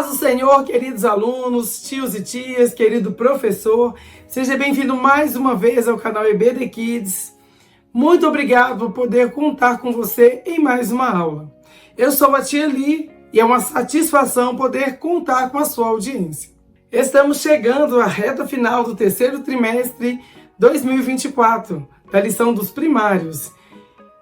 Paz do Senhor, queridos alunos, tios e tias, querido professor. Seja bem-vindo mais uma vez ao canal EBD Kids. Muito obrigado por poder contar com você em mais uma aula. Eu sou a tia Li e é uma satisfação poder contar com a sua audiência. Estamos chegando à reta final do terceiro trimestre 2024, da lição dos primários.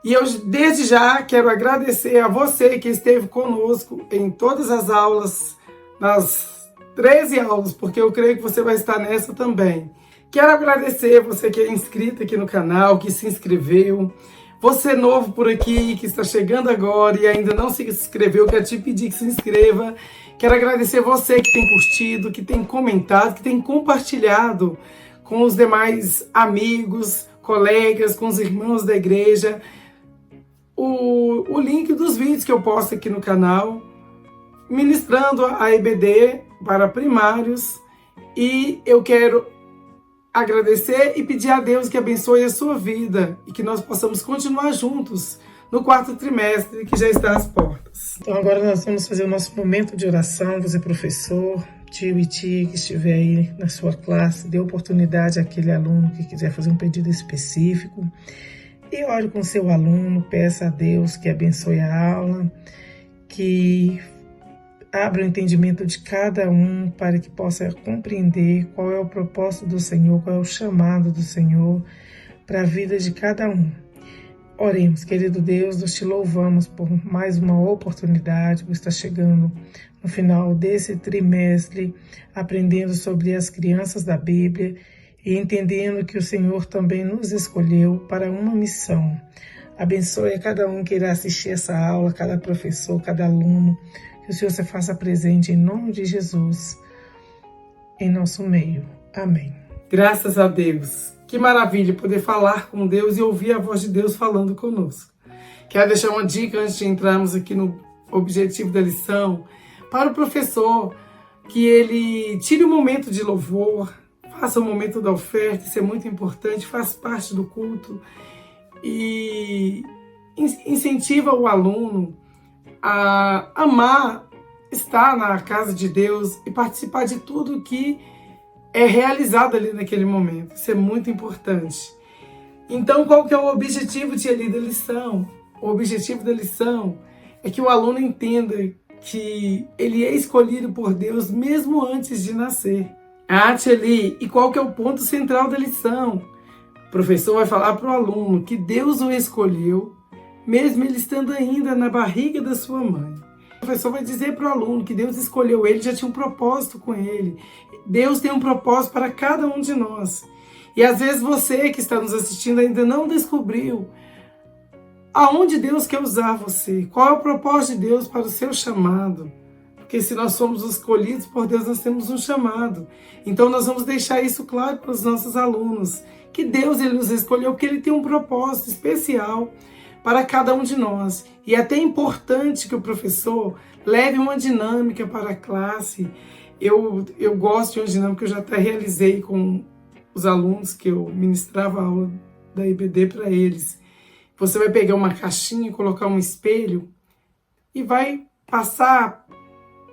E eu, desde já, quero agradecer a você que esteve conosco em todas as aulas, nas 13 aulas, porque eu creio que você vai estar nessa também. Quero agradecer você que é inscrito aqui no canal, que se inscreveu. Você novo por aqui, que está chegando agora e ainda não se inscreveu, quero te pedir que se inscreva. Quero agradecer você que tem curtido, que tem comentado, que tem compartilhado com os demais amigos, colegas, com os irmãos da igreja. O link dos vídeos que eu posto aqui no canal, ministrando a EBD para primários. E eu quero agradecer e pedir a Deus que abençoe a sua vida e que nós possamos continuar juntos no quarto trimestre que já está às portas. Então agora nós vamos fazer o nosso momento de oração. Você professor, tio e tia que estiver aí na sua classe, dê oportunidade àquele aluno que quiser fazer um pedido específico. E ore com seu aluno, peça a Deus que abençoe a aula, que abra o entendimento de cada um para que possa compreender qual é o propósito do Senhor, qual é o chamado do Senhor para a vida de cada um. Oremos, querido Deus, nós te louvamos por mais uma oportunidade, por estar chegando no final desse trimestre, aprendendo sobre as crianças da Bíblia, e entendendo que o Senhor também nos escolheu para uma missão. Abençoe a cada um que irá assistir essa aula, cada professor, cada aluno, que o Senhor se faça presente em nome de Jesus, em nosso meio. Amém. Graças a Deus. Que maravilha poder falar com Deus e ouvir a voz de Deus falando conosco. Quero deixar uma dica antes de entrarmos aqui no objetivo da lição, para o professor, que ele tire um momento de louvor, faça o momento da oferta, isso é muito importante, faz parte do culto e incentiva o aluno a amar estar na casa de Deus e participar de tudo que é realizado ali naquele momento. Isso é muito importante. Então, qual que é o objetivo da lição? O objetivo da lição é que o aluno entenda que ele é escolhido por Deus mesmo antes de nascer. Tia Li, e qual que é o ponto central da lição? O professor vai falar para o aluno que Deus o escolheu, mesmo ele estando ainda na barriga da sua mãe. O professor vai dizer para o aluno que Deus escolheu ele, já tinha um propósito com ele. Deus tem um propósito para cada um de nós. E às vezes você que está nos assistindo ainda não descobriu aonde Deus quer usar você. Qual é o propósito de Deus para o seu chamado? Porque se nós somos escolhidos por Deus, nós temos um chamado. Então nós vamos deixar isso claro para os nossos alunos. Que Deus ele nos escolheu porque Ele tem um propósito especial para cada um de nós. E é até importante que o professor leve uma dinâmica para a classe. Eu gosto de uma dinâmica que eu já até realizei com os alunos que eu ministrava a aula da EBD para eles. Você vai pegar uma caixinha, colocar um espelho e vai passar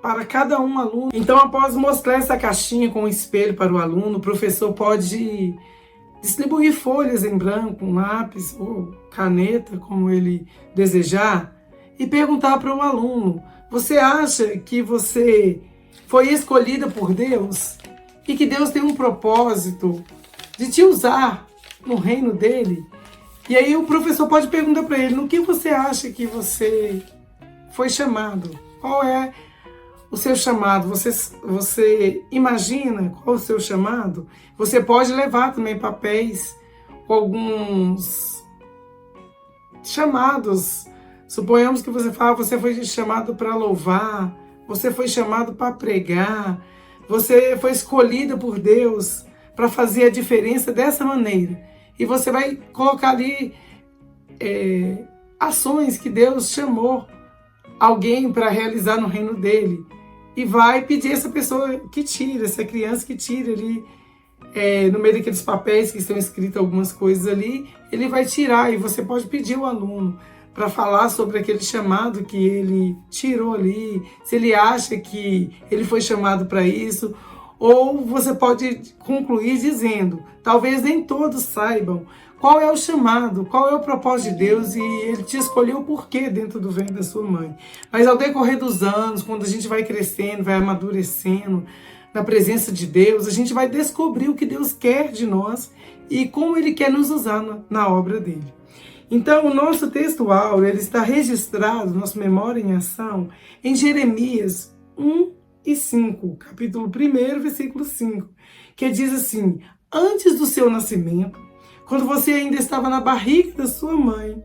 para cada um aluno. Então, após mostrar essa caixinha com o espelho para o aluno, o professor pode distribuir folhas em branco, um lápis ou caneta, como ele desejar, e perguntar para o aluno: você acha que você foi escolhida por Deus e que Deus tem um propósito de te usar no reino dele? E aí o professor pode perguntar para ele: no que você acha que você foi chamado? Qual é o seu chamado? Você imagina qual é o seu chamado? Você pode levar também papéis com alguns chamados. Suponhamos que você fala: você foi chamado para louvar, você foi chamado para pregar, você foi escolhida por Deus para fazer a diferença dessa maneira. E você vai colocar ali ações que Deus chamou alguém para realizar no reino dele. E vai pedir essa pessoa que tire, essa criança que tire ali, no meio daqueles papéis que estão escritas algumas coisas ali, ele vai tirar e você pode pedir ao aluno: para falar sobre aquele chamado que ele tirou ali, se ele acha que ele foi chamado para isso, ou você pode concluir dizendo, talvez nem todos saibam qual é o chamado, qual é o propósito de Deus e ele te escolheu por quê dentro do ventre da sua mãe. Mas ao decorrer dos anos, quando a gente vai crescendo, vai amadurecendo na presença de Deus, a gente vai descobrir o que Deus quer de nós e como Ele quer nos usar na obra dele. Então, o nosso texto áureo, ele está registrado, nossa memória em ação, em Jeremias 1 e 5, capítulo 1, versículo 5, que diz assim: antes do seu nascimento, quando você ainda estava na barriga da sua mãe,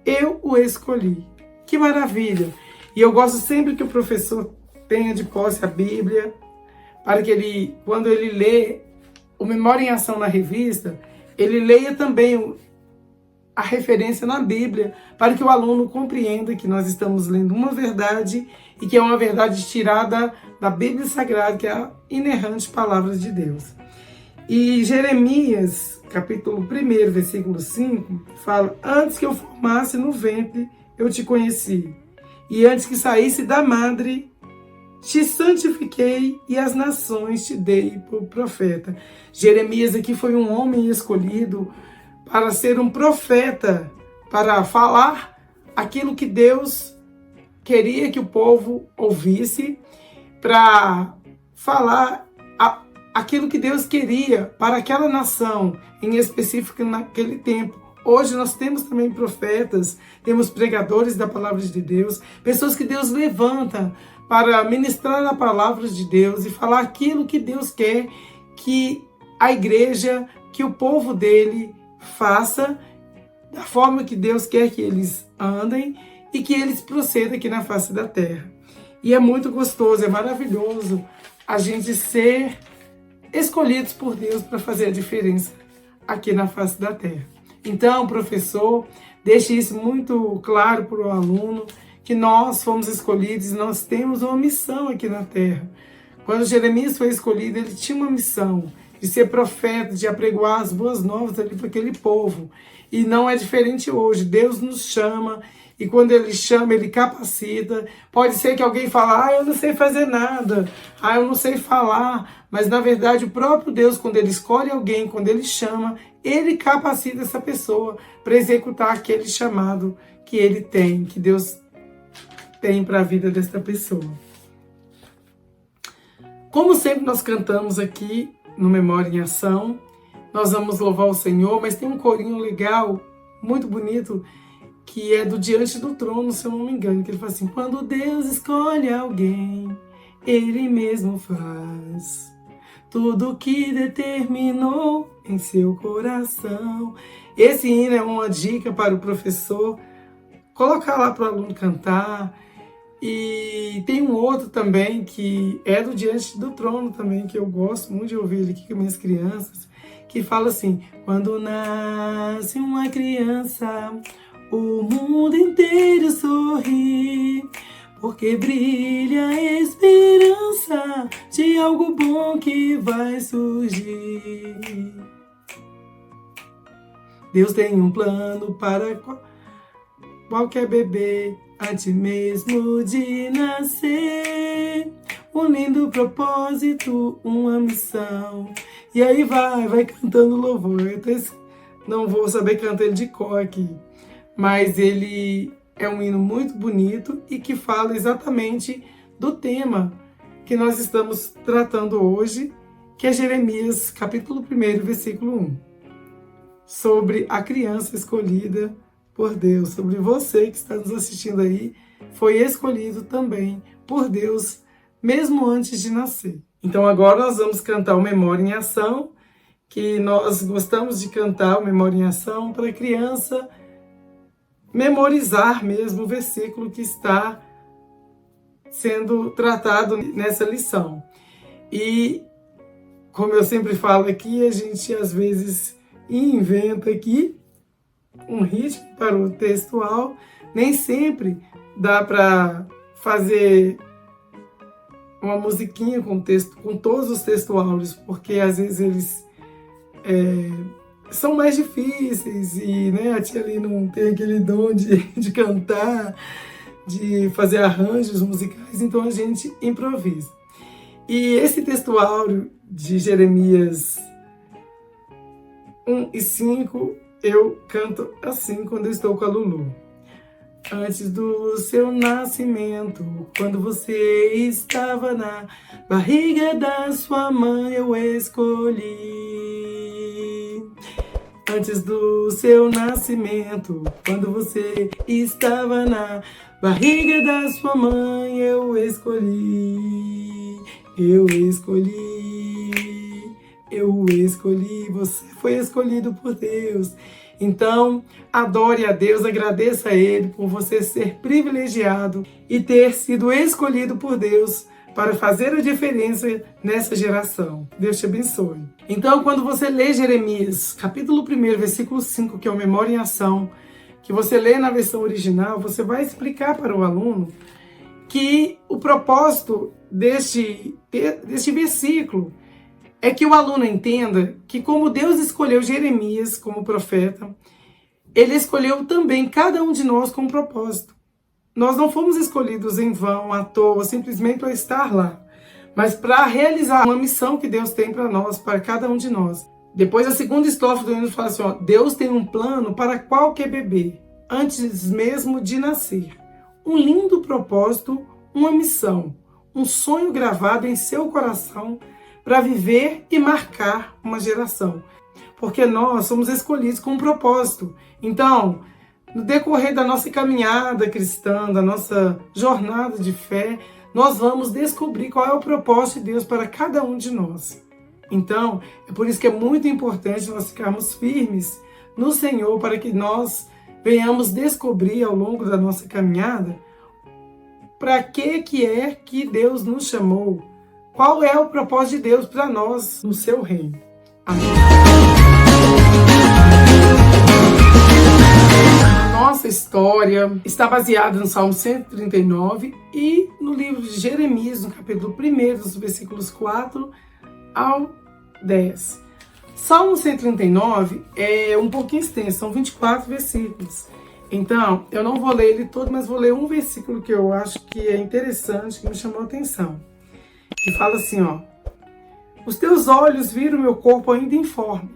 eu o escolhi. Que maravilha! E eu gosto sempre que o professor tenha de posse a Bíblia, para que ele, quando ele lê o Memória em Ação na revista, ele leia também a referência na Bíblia, para que o aluno compreenda que nós estamos lendo uma verdade e que é uma verdade tirada da Bíblia Sagrada, que é a inerrante palavra de Deus. E Jeremias, capítulo 1, versículo 5, fala: antes que eu formasse no ventre, eu te conheci, e antes que saísse da madre, te santifiquei e as nações te dei por profeta. Jeremias aqui foi um homem escolhido para ser um profeta, para falar aquilo que Deus queria que o povo ouvisse, para falar aquilo que Deus queria para aquela nação, em específico naquele tempo. Hoje nós temos também profetas, temos pregadores da palavra de Deus, pessoas que Deus levanta para ministrar a palavra de Deus e falar aquilo que Deus quer que a igreja, que o povo dele faça, da forma que Deus quer que eles andem e que eles procedam aqui na face da terra. E é muito gostoso, é maravilhoso a gente ser escolhidos por Deus para fazer a diferença aqui na face da terra. Então, professor, deixe isso muito claro para o aluno, que nós fomos escolhidos e nós temos uma missão aqui na terra. Quando Jeremias foi escolhido, ele tinha uma missão de ser profeta, de apregoar as boas novas ali para aquele povo. E não é diferente hoje. Deus nos chama e quando Ele chama, Ele capacita. Pode ser que alguém fale: eu não sei fazer nada, eu não sei falar. Mas na verdade o próprio Deus, quando Ele escolhe alguém, quando Ele chama, Ele capacita essa pessoa para executar aquele chamado que Ele tem, que Deus tem para a vida dessa pessoa. Como sempre nós cantamos aqui no Memória em Ação, nós vamos louvar o Senhor, mas tem um corinho legal, muito bonito, que é do Diante do Trono, se eu não me engano, que ele fala assim: quando Deus escolhe alguém, Ele mesmo faz tudo o que determinou em seu coração. Esse hino é uma dica para o professor colocar lá para o aluno cantar. E tem um outro também que é do Diante do Trono também, que eu gosto muito de ouvir ele aqui com minhas crianças, que fala assim: quando nasce uma criança, o mundo inteiro sorri, porque brilha a esperança de algo bom que vai surgir. Deus tem um plano para qualquer bebê, antes mesmo de nascer, um lindo propósito, uma missão. E aí vai cantando louvor. Eu até não vou saber cantar ele de cor aqui, mas ele é um hino muito bonito e que fala exatamente do tema que nós estamos tratando hoje, que é Jeremias, capítulo 1, versículo 1. Sobre a criança escolhida por Deus, sobre você que está nos assistindo aí, foi escolhido também por Deus, mesmo antes de nascer. Então agora nós vamos cantar o Memória em Ação, que nós gostamos de cantar o Memória em Ação para a criança memorizar mesmo o versículo que está sendo tratado nessa lição. E, como eu sempre falo aqui, a gente às vezes inventa aqui um ritmo para o textual, nem sempre dá para fazer uma musiquinha com texto, com todos os textuários, porque às vezes eles são mais difíceis e, né, a tia ali não tem aquele dom de cantar, de fazer arranjos musicais, então a gente improvisa. E esse texto áureo de Jeremias 1:5, eu canto assim quando eu estou com a Lulu. Antes do seu nascimento, quando você estava na barriga da sua mãe, eu escolhi. Antes do seu nascimento, quando você estava na barriga da sua mãe, eu escolhi. Eu escolhi, você foi escolhido por Deus. Então, adore a Deus, agradeça a Ele por você ser privilegiado e ter sido escolhido por Deus para fazer a diferença nessa geração. Deus te abençoe. Então, quando você lê Jeremias, capítulo 1, versículo 5, que é o Memória em Ação, que você lê na versão original, você vai explicar para o aluno que o propósito deste versículo é que o aluno entenda que, como Deus escolheu Jeremias como profeta, Ele escolheu também cada um de nós com um propósito. Nós não fomos escolhidos em vão, à toa, simplesmente para estar lá, mas para realizar uma missão que Deus tem para nós, para cada um de nós. Depois, a segunda estrofe do hino fala assim, ó, Deus tem um plano para qualquer bebê, antes mesmo de nascer. Um lindo propósito, uma missão, um sonho gravado em seu coração, para viver e marcar uma geração. Porque nós somos escolhidos com um propósito. Então, no decorrer da nossa caminhada cristã, da nossa jornada de fé, nós vamos descobrir qual é o propósito de Deus para cada um de nós. Então, é por isso que é muito importante nós ficarmos firmes no Senhor, para que nós venhamos descobrir ao longo da nossa caminhada para que é que Deus nos chamou. Qual é o propósito de Deus para nós no seu reino? Amém. Nossa história está baseada no Salmo 139 e no livro de Jeremias, no capítulo 1, dos versículos 4 ao 10. Salmo 139 é um pouquinho extenso, são 24 versículos. Então, eu não vou ler ele todo, mas vou ler um versículo que eu acho que é interessante, que me chamou a atenção. Que fala assim, ó, os teus olhos viram meu corpo ainda informe,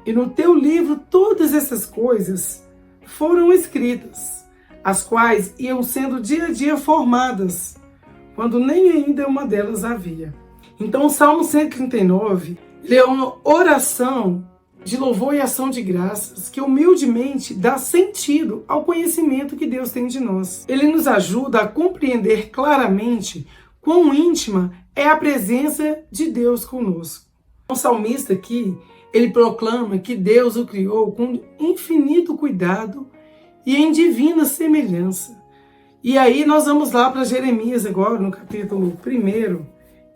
e no teu livro todas essas coisas foram escritas, as quais iam sendo dia a dia formadas, quando nem ainda uma delas havia. Então o Salmo 139 é uma oração de louvor e ação de graças que humildemente dá sentido ao conhecimento que Deus tem de nós. Ele nos ajuda a compreender claramente quão íntima é a presença de Deus conosco. O salmista aqui, ele proclama que Deus o criou com infinito cuidado e em divina semelhança. E aí nós vamos lá para Jeremias agora, no capítulo 1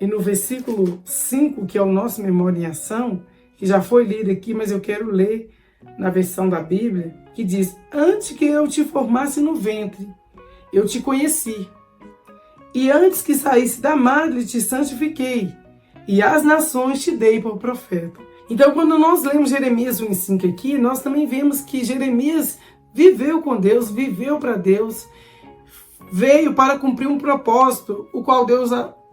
e no versículo 5, que é o nosso Memória em Ação, que já foi lido aqui, mas eu quero ler na versão da Bíblia, que diz, antes que eu te formasse no ventre, eu te conheci. E antes que saísse da madre, te santifiquei, e às nações te dei por profeta. Então, quando nós lemos Jeremias 1:5 aqui, nós também vemos que Jeremias viveu com Deus, viveu para Deus, veio para cumprir um propósito, o qual Deus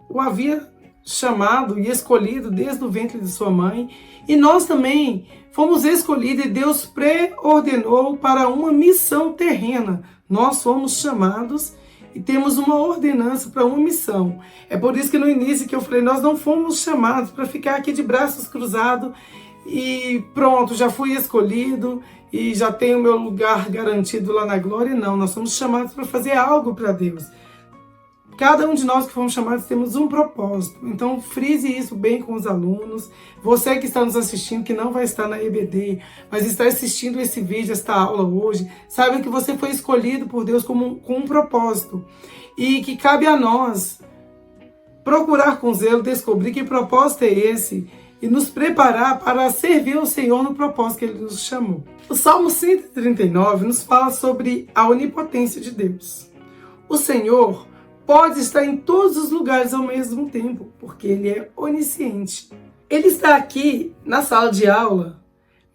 o havia chamado e escolhido desde o ventre de sua mãe. E nós também fomos escolhidos e Deus pré-ordenou para uma missão terrena. Nós fomos chamados e temos uma ordenança para uma missão. É por isso que no início que eu falei, nós não fomos chamados para ficar aqui de braços cruzados e pronto, já fui escolhido e já tenho meu lugar garantido lá na glória. Não, nós somos chamados para fazer algo para Deus. Cada um de nós que fomos chamados temos um propósito. Então, frise isso bem com os alunos. Você que está nos assistindo, que não vai estar na EBD, mas está assistindo esse vídeo, esta aula hoje, saiba que você foi escolhido por Deus com um propósito. E que cabe a nós procurar com zelo, descobrir que propósito é esse e nos preparar para servir ao Senhor no propósito que Ele nos chamou. O Salmo 139 nos fala sobre a onipotência de Deus. O Senhor pode estar em todos os lugares ao mesmo tempo, porque Ele é onisciente. Ele está aqui na sala de aula,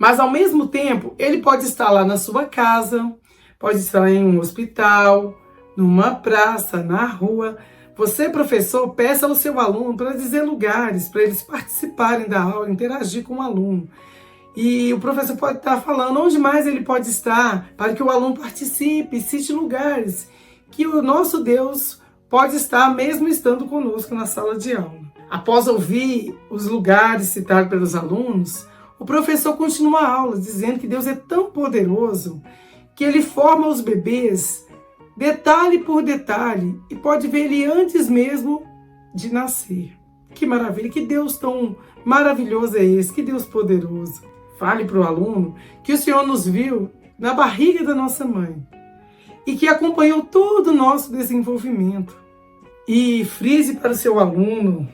Mas ao mesmo tempo, ele pode estar lá na sua casa, pode estar em um hospital, numa praça, na rua. Você, professor, peça ao seu aluno para dizer lugares, para eles participarem da aula, interagir com o aluno. E o professor pode estar falando onde mais ele pode estar, para que o aluno participe, cite lugares que o nosso Deus pode estar mesmo estando conosco na sala de aula. Após ouvir os lugares citados pelos alunos, o professor continua a aula dizendo que Deus é tão poderoso que ele forma os bebês detalhe por detalhe e pode ver ele antes mesmo de nascer. Que maravilha, que Deus tão maravilhoso é esse, que Deus poderoso. Fale para o aluno que o Senhor nos viu na barriga da nossa mãe e que acompanhou todo o nosso desenvolvimento. E frise para o seu aluno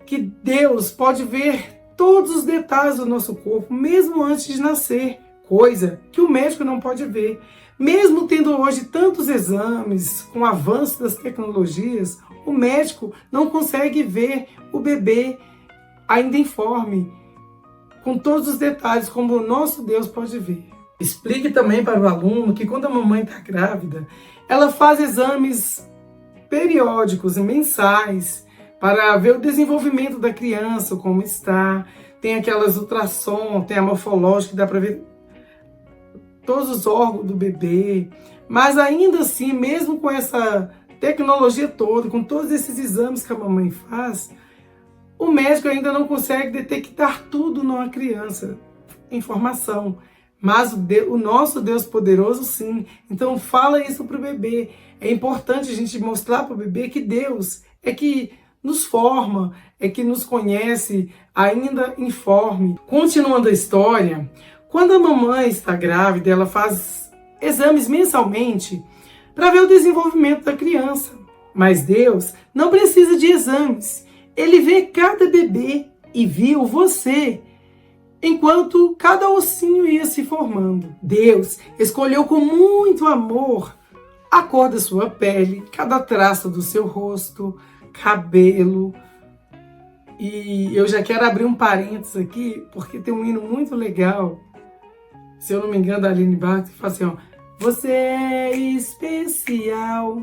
que Deus pode ver todos os detalhes do nosso corpo, mesmo antes de nascer, coisa que o médico não pode ver. Mesmo tendo hoje tantos exames, com o avanço das tecnologias, o médico não consegue ver o bebê ainda informe, com todos os detalhes, como o nosso Deus pode ver. Explique também para o aluno que quando a mamãe está grávida, ela faz exames periódicos e mensais para ver o desenvolvimento da criança, como está. Tem aquelas ultrassom, tem a morfológica, que dá para ver todos os órgãos do bebê. Mas ainda assim, mesmo com essa tecnologia toda, com todos esses exames que a mamãe faz, o médico ainda não consegue detectar tudo numa criança, informação. Mas o nosso Deus poderoso, sim. Então fala isso para o bebê. É importante a gente mostrar para o bebê que Deus é que nos forma, é que nos conhece, ainda informe. Continuando a história, quando a mamãe está grávida, ela faz exames mensalmente para ver o desenvolvimento da criança. Mas Deus não precisa de exames. Ele vê cada bebê e viu você enquanto cada ossinho ia se formando. Deus escolheu com muito amor a cor da sua pele, cada traço do seu rosto, cabelo. E eu já quero abrir um parênteses aqui, porque tem um hino muito legal, se eu não me engano, da Aline Barros, que fala assim, ó: você é especial,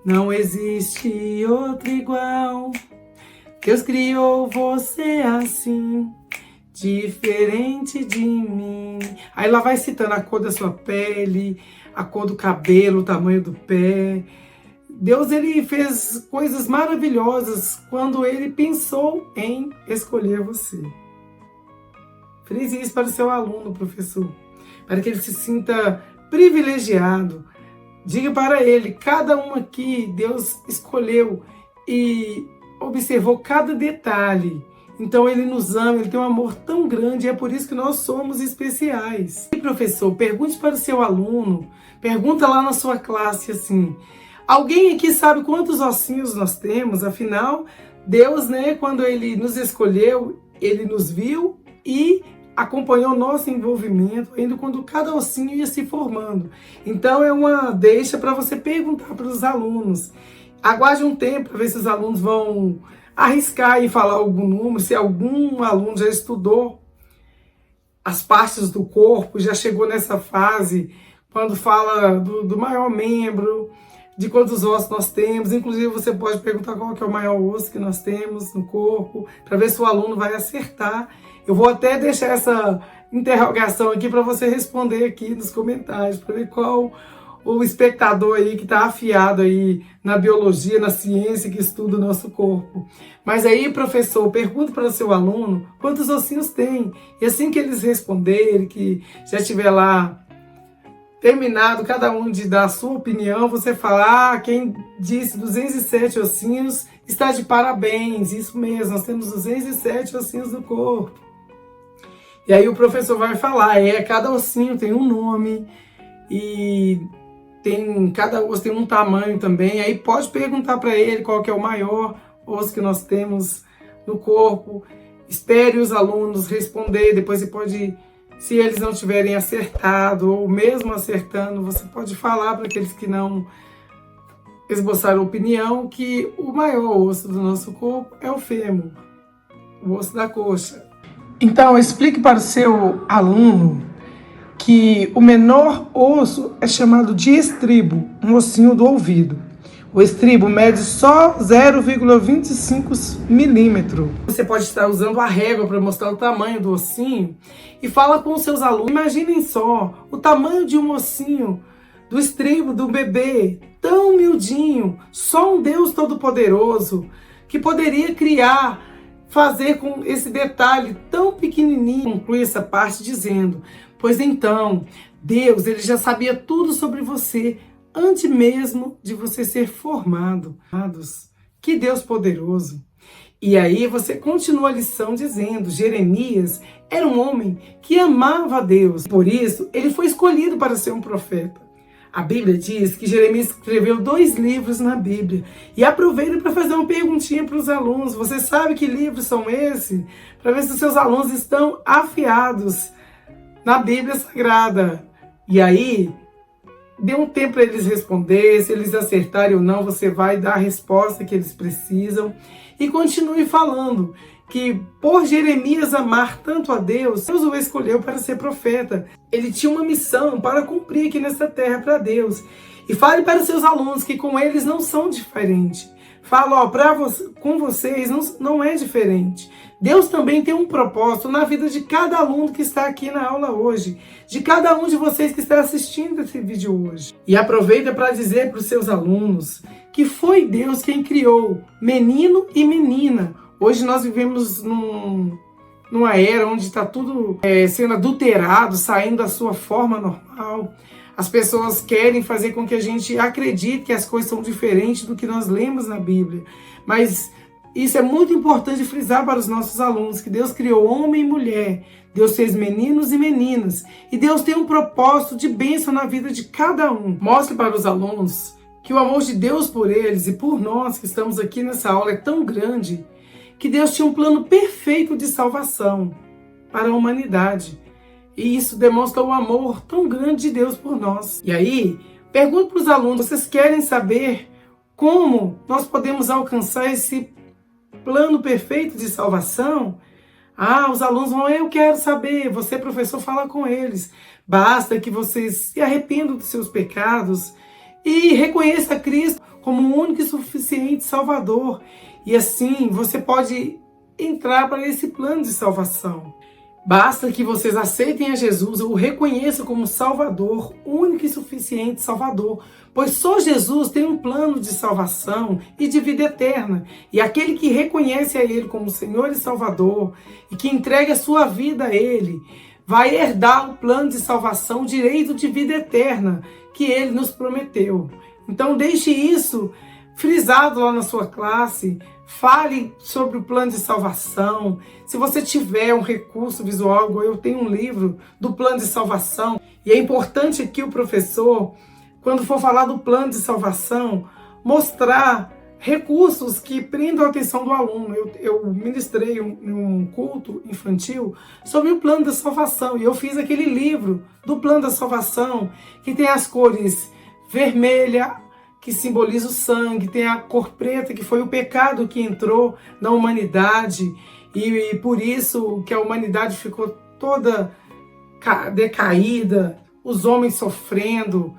não existe outro igual. Deus criou você assim, diferente de mim. Aí ela vai citando a cor da sua pele, a cor do cabelo, o tamanho do pé. Deus, ele fez coisas maravilhosas quando ele pensou em escolher você. Frise isso para o seu aluno, professor, para que ele se sinta privilegiado. Diga para ele, cada um aqui Deus escolheu e observou cada detalhe. Então ele nos ama, ele tem um amor tão grande, e é por isso que nós somos especiais. E professor, pergunte para o seu aluno, pergunta lá na sua classe assim: alguém aqui sabe quantos ossinhos nós temos? Afinal, Deus, quando ele nos escolheu, ele nos viu e acompanhou o nosso envolvimento, ainda quando cada ossinho ia se formando. Então é uma deixa para você perguntar para os alunos. Aguarde um tempo para ver se os alunos vão arriscar e falar algum número, se algum aluno já estudou as partes do corpo, já chegou nessa fase, quando fala do maior membro, de quantos ossos nós temos. Inclusive você pode perguntar qual que é o maior osso que nós temos no corpo, para ver se o aluno vai acertar. Eu vou até deixar essa interrogação aqui para você responder aqui nos comentários, para ver qual o espectador aí que está afiado aí na biologia, na ciência que estuda o nosso corpo. Mas aí, professor, pergunta para o seu aluno quantos ossinhos tem. E assim que eles responderem, que já estiver lá terminado, cada um de dar a sua opinião, você fala: quem disse 207 ossinhos está de parabéns. Isso mesmo, nós temos 207 ossinhos no corpo. E aí o professor vai falar, cada ossinho tem um nome e cada osso tem um tamanho também. Aí pode perguntar para ele qual que é o maior osso que nós temos no corpo. Espere os alunos responder, depois você pode, se eles não tiverem acertado ou mesmo acertando, você pode falar para aqueles que não esboçaram opinião que o maior osso do nosso corpo é o fêmur, o osso da coxa. Então, explique para o seu aluno que o menor osso é chamado de estribo, um ossinho do ouvido. O estribo mede só 0,25 milímetro. Você pode estar usando a régua para mostrar o tamanho do ossinho e fala com os seus alunos. Imaginem só o tamanho de um ossinho do estribo do bebê, tão miudinho. Só um Deus Todo-Poderoso que poderia criar, fazer com esse detalhe tão pequenininho. Conclui essa parte dizendo: pois então, Deus, ele já sabia tudo sobre você antes mesmo de você ser formado. Que Deus poderoso! E aí você continua a lição dizendo: Jeremias era um homem que amava a Deus. Por isso, ele foi escolhido para ser um profeta. A Bíblia diz que Jeremias escreveu 2 livros na Bíblia. E aproveita para fazer uma perguntinha para os alunos. Você sabe que livros são esses? Para ver se os seus alunos estão afiados na Bíblia Sagrada. E aí, dê um tempo para eles responderem. Se eles acertarem ou não, você vai dar a resposta que eles precisam. E continue falando que por Jeremias amar tanto a Deus, Deus o escolheu para ser profeta. Ele tinha uma missão para cumprir aqui nessa terra para Deus. E fale para os seus alunos que com eles não são diferentes. Fala, com vocês não é diferente. Deus também tem um propósito na vida de cada aluno que está aqui na aula hoje, de cada um de vocês que está assistindo esse vídeo hoje. E aproveita para dizer para os seus alunos que foi Deus quem criou menino e menina. Hoje nós vivemos numa era onde está tudo sendo adulterado, saindo da sua forma normal. As pessoas querem fazer com que a gente acredite que as coisas são diferentes do que nós lemos na Bíblia. Mas isso é muito importante frisar para os nossos alunos, que Deus criou homem e mulher. Deus fez meninos e meninas. E Deus tem um propósito de bênção na vida de cada um. Mostre para os alunos que o amor de Deus por eles e por nós que estamos aqui nessa aula é tão grande, que Deus tinha um plano perfeito de salvação para a humanidade. E isso demonstra o amor tão grande de Deus por nós. E aí, pergunto para os alunos, vocês querem saber como nós podemos alcançar esse plano perfeito de salvação? Os alunos vão, eu quero saber. Você, professor, fala com eles. Basta que vocês se arrependam dos seus pecados e reconheça Cristo como o único e suficiente Salvador. E assim você pode entrar para esse plano de salvação. Basta que vocês aceitem a Jesus, ou o reconheçam como Salvador, único e suficiente Salvador. Pois só Jesus tem um plano de salvação e de vida eterna. E aquele que reconhece a Ele como Senhor e Salvador, e que entrega a sua vida a Ele, vai herdar o plano de salvação, o direito de vida eterna que Ele nos prometeu. Então deixe isso frisado lá na sua classe. Fale sobre o plano de salvação. Se você tiver um recurso visual, eu tenho um livro do plano de salvação. E é importante aqui o professor, quando for falar do plano de salvação, mostrar recursos que prendam a atenção do aluno. Eu ministrei um culto infantil sobre o plano da salvação. E eu fiz aquele livro do plano da salvação, que tem as cores vermelha, que simboliza o sangue, tem a cor preta, que foi o pecado que entrou na humanidade, e por isso que a humanidade ficou toda decaída, os homens sofrendo,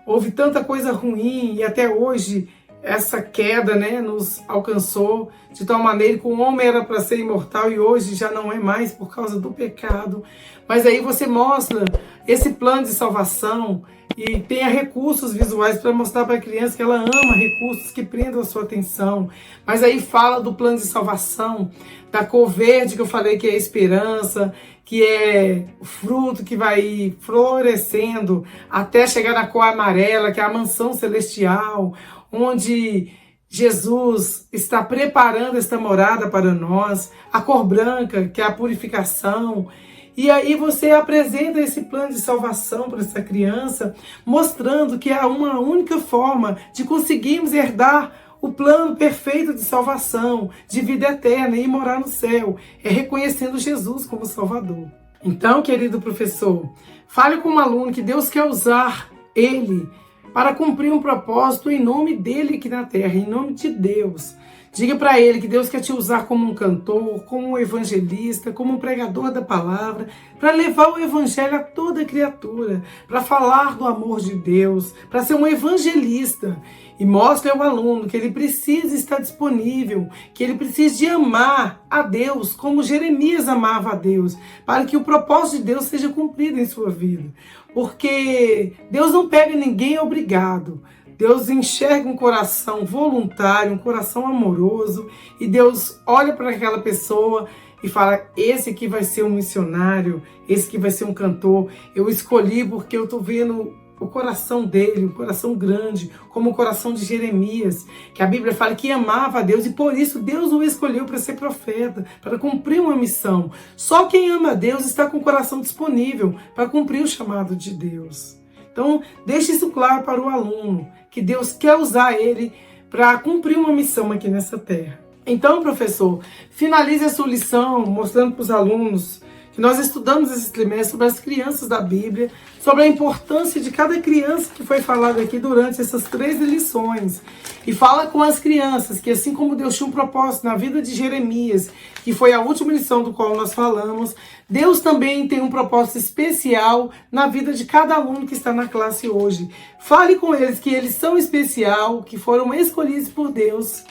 houve tanta coisa ruim, e até hoje essa queda, nos alcançou de tal maneira que o homem era para ser imortal e hoje já não é mais por causa do pecado. Mas aí você mostra esse plano de salvação e tenha recursos visuais para mostrar para a criança que ela ama recursos que prendam a sua atenção. Mas aí fala do plano de salvação, da cor verde que eu falei que é a esperança, que é o fruto que vai florescendo até chegar na cor amarela, que é a mansão celestial, onde Jesus está preparando esta morada para nós, a cor branca, que é a purificação. E aí você apresenta esse plano de salvação para essa criança, mostrando que há uma única forma de conseguirmos herdar o plano perfeito de salvação, de vida eterna e morar no céu, é reconhecendo Jesus como Salvador. Então, querido professor, fale com um aluno que Deus quer usar ele para cumprir um propósito em nome dele aqui na terra, em nome de Deus. Diga para ele que Deus quer te usar como um cantor, como um evangelista, como um pregador da palavra, para levar o evangelho a toda criatura, para falar do amor de Deus, para ser um evangelista. E mostre ao aluno que ele precisa estar disponível, que ele precisa de amar a Deus como Jeremias amava a Deus, para que o propósito de Deus seja cumprido em sua vida. Porque Deus não pega ninguém obrigado. Deus enxerga um coração voluntário, um coração amoroso, e Deus olha para aquela pessoa e fala: esse aqui vai ser um missionário, esse aqui vai ser um cantor. Eu escolhi porque eu estou vendo o coração dele, um coração grande, como o coração de Jeremias, que a Bíblia fala que amava a Deus, e por isso Deus o escolheu para ser profeta, para cumprir uma missão. Só quem ama a Deus está com o coração disponível para cumprir o chamado de Deus. Então, deixe isso claro para o aluno, que Deus quer usar ele para cumprir uma missão aqui nessa terra. Então, professor, finalize a sua lição mostrando para os alunos que nós estudamos esse trimestre sobre as crianças da Bíblia, sobre a importância de cada criança que foi falada aqui durante essas 3 lições. E fala com as crianças que, assim como Deus tinha um propósito na vida de Jeremias, que foi a última lição do qual nós falamos, Deus também tem um propósito especial na vida de cada aluno que está na classe hoje. Fale com eles que eles são especial, que foram escolhidos por Deus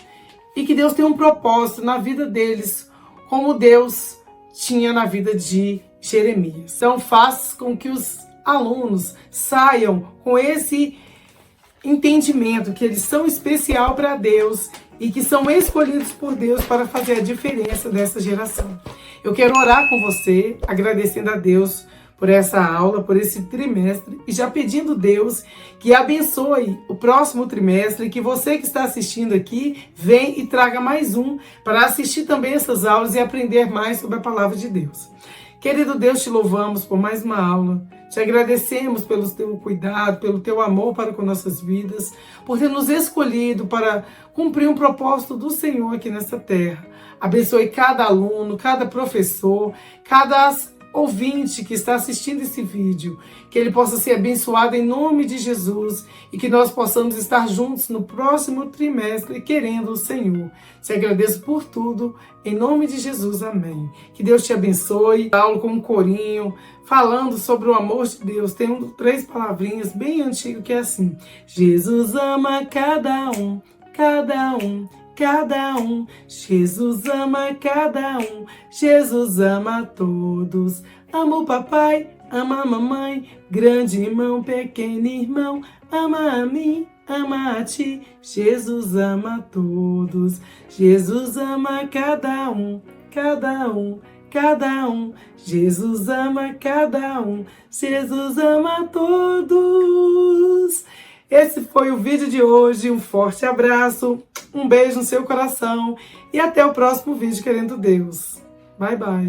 e que Deus tem um propósito na vida deles, como Deus tinha na vida de Jeremias. Então faz com que os alunos saiam com esse entendimento que eles são especial para Deus e que são escolhidos por Deus para fazer a diferença dessa geração. Eu quero orar com você, agradecendo a Deus por essa aula, por esse trimestre, e já pedindo Deus que abençoe o próximo trimestre, que você que está assistindo aqui, venha e traga mais um para assistir também essas aulas e aprender mais sobre a palavra de Deus. Querido Deus, te louvamos por mais uma aula, te agradecemos pelo teu cuidado, pelo teu amor para com nossas vidas, por ter nos escolhido para cumprir um propósito do Senhor aqui nessa terra. Abençoe cada aluno, cada professor, cada ouvinte que está assistindo esse vídeo, que ele possa ser abençoado em nome de Jesus e que nós possamos estar juntos no próximo trimestre, querendo o Senhor. Te agradeço por tudo, em nome de Jesus, amém. Que Deus te abençoe. Aula com um corinho, falando sobre o amor de Deus. Tem 3 palavrinhas bem antigas que é assim: Jesus ama cada um, cada um. Cada um, Jesus ama cada um, Jesus ama a todos. Ama o papai, ama a mamãe, grande irmão, pequeno irmão, ama a mim, ama a ti. Jesus ama a todos, Jesus ama cada um, cada um. Cada um, Jesus ama cada um, Jesus ama a todos. Esse foi o vídeo de hoje, um forte abraço, um beijo no seu coração e até o próximo vídeo, querendo Deus. Bye, bye.